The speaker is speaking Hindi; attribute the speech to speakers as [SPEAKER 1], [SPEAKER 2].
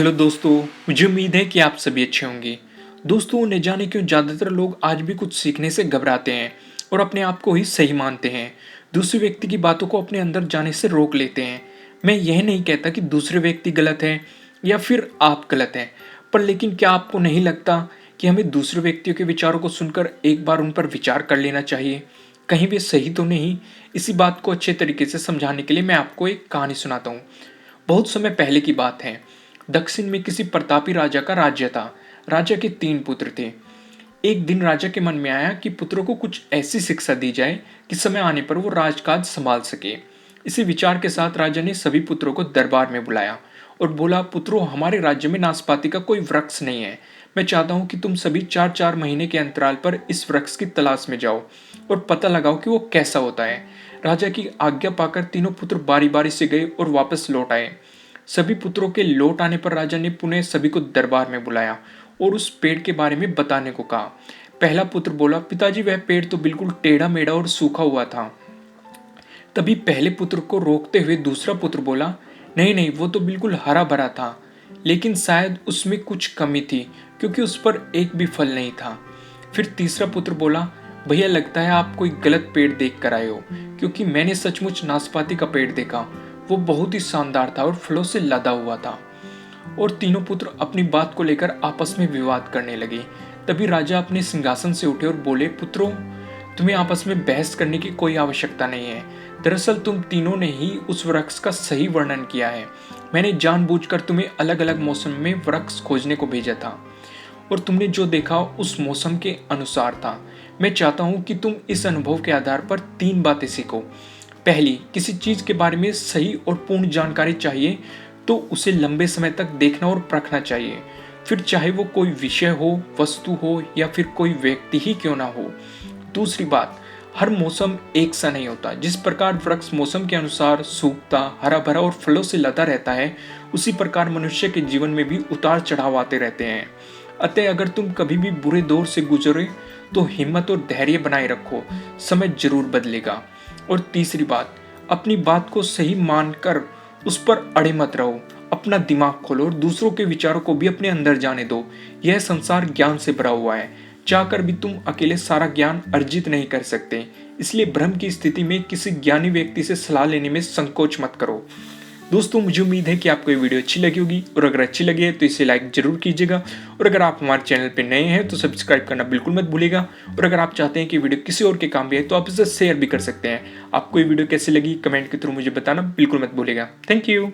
[SPEAKER 1] हेलो दोस्तों। मुझे उम्मीद है कि आप सभी अच्छे होंगे। दोस्तों, न जाने क्यों ज़्यादातर लोग आज भी कुछ सीखने से घबराते हैं और अपने आप को ही सही मानते हैं। दूसरे व्यक्ति की बातों को अपने अंदर जाने से रोक लेते हैं। मैं यह नहीं कहता कि दूसरे व्यक्ति गलत हैं या फिर आप गलत हैं, पर लेकिन क्या आपको नहीं लगता कि हमें दूसरे व्यक्तियों के विचारों को सुनकर एक बार उन पर विचार कर लेना चाहिए, कहीं वे सही तो नहीं। इसी बात को अच्छे तरीके से समझाने के लिए मैं आपको एक कहानी सुनाता हूँ। बहुत समय पहले की बात है। दक्षिण में किसी प्रतापी राजा का राज्य था। राजा के 3 पुत्र थे। एक दिन राजा के मन में आया कि पुत्रों को कुछ ऐसी शिक्षा दी जाए कि समय आने पर वो राजकाज संभाल सके। इसी विचार के साथ राजा ने सभी पुत्रों को दरबार में बुलाया और बोला, पुत्रों, हमारे राज्य में नाशपाती का कोई वृक्ष नहीं है। मैं चाहता हूँ कि तुम सभी 4-4 महीने के अंतराल पर इस वृक्ष की तलाश में जाओ और पता लगाओ कि वो कैसा होता है। राजा की आज्ञा पाकर तीनों पुत्र बारी बारी से गए और वापस लौट आए। सभी पुत्रों के लौट आने पर राजा ने पुनः सभी को दरबार में बुलाया और उस पेड़ के बारे में बताने को कहा। पहला पुत्र बोला, पिताजी, वह पेड़ तो बिल्कुल टेढ़ा मेढ़ा और सूखा हुआ था। तभी पहले पुत्र को रोकते हुए दूसरा पुत्र बोला, नहीं नहीं, वो तो बिल्कुल हरा भरा था, लेकिन शायद उसमें कुछ कमी थी क्योंकि उस पर एक भी फल नहीं था। फिर तीसरा पुत्र बोला, भैया, लगता है आप कोई गलत पेड़ देख कर आए हो, क्योंकि मैंने सचमुच नाशपाती का पेड़ देखा। वो बहुत ही शानदार था और फलों से लदा हुआ था। और तीनों पुत्र अपनी बात को लेकर आपस में विवाद करने लगे। तभी राजा अपने सिंहासन से उठे और बोले, पुत्रों, तुम्हें आपस में बहस करने की कोई आवश्यकता नहीं है। दरअसल तुम तीनों ने ही उस वृक्ष का सही वर्णन किया है। मैंने जानबूझकर तुम्हें अलग अलग मौसम में वृक्ष खोजने को भेजा था और तुमने जो देखा उस मौसम के अनुसार था। मैं चाहता हूं कि तुम इस अनुभव के आधार पर 3 बातें सीखो। पहली, किसी चीज के बारे में सही और पूर्ण जानकारी चाहिए तो उसे लंबे समय तक देखना और परखना चाहिए, फिर चाहे वो कोई विषय हो, वस्तु हो या फिर कोई व्यक्ति ही क्यों ना हो। दूसरी बात, हर मौसम एक सा नहीं होता। जिस प्रकार वृक्ष मौसम के अनुसार सूखता, हरा भरा और फलों से लदा रहता है, उसी प्रकार मनुष्य के जीवन में भी उतार चढ़ाव आते रहते हैं। अतः अगर तुम कभी भी बुरे दौर से गुजरे तो हिम्मत और धैर्य बनाए रखो, समय जरूर बदलेगा। और तीसरी बात, अपनी बात को सही मानकर उस पर अड़े मत रहो। अपना दिमाग खोलो और दूसरों के विचारों को भी अपने अंदर जाने दो। यह संसार ज्ञान से भरा हुआ है। चाहकर भी तुम अकेले सारा ज्ञान अर्जित नहीं कर सकते। इसलिए भ्रम की स्थिति में किसी ज्ञानी व्यक्ति से सलाह लेने में संकोच मत करो। दोस्तों, मुझे उम्मीद है कि आपको ये वीडियो अच्छी लगी होगी और अगर अच्छी लगी है तो इसे लाइक जरूर कीजिएगा और अगर आप हमारे चैनल पर नए हैं तो सब्सक्राइब करना बिल्कुल मत भूलिएगा और अगर आप चाहते हैं कि वीडियो किसी और के काम भी है तो आप इसे शेयर भी कर सकते हैं। आपको ये वीडियो कैसी लगी कमेंट के थ्रू मुझे बताना बिल्कुल मत भूलिएगा। Thank you.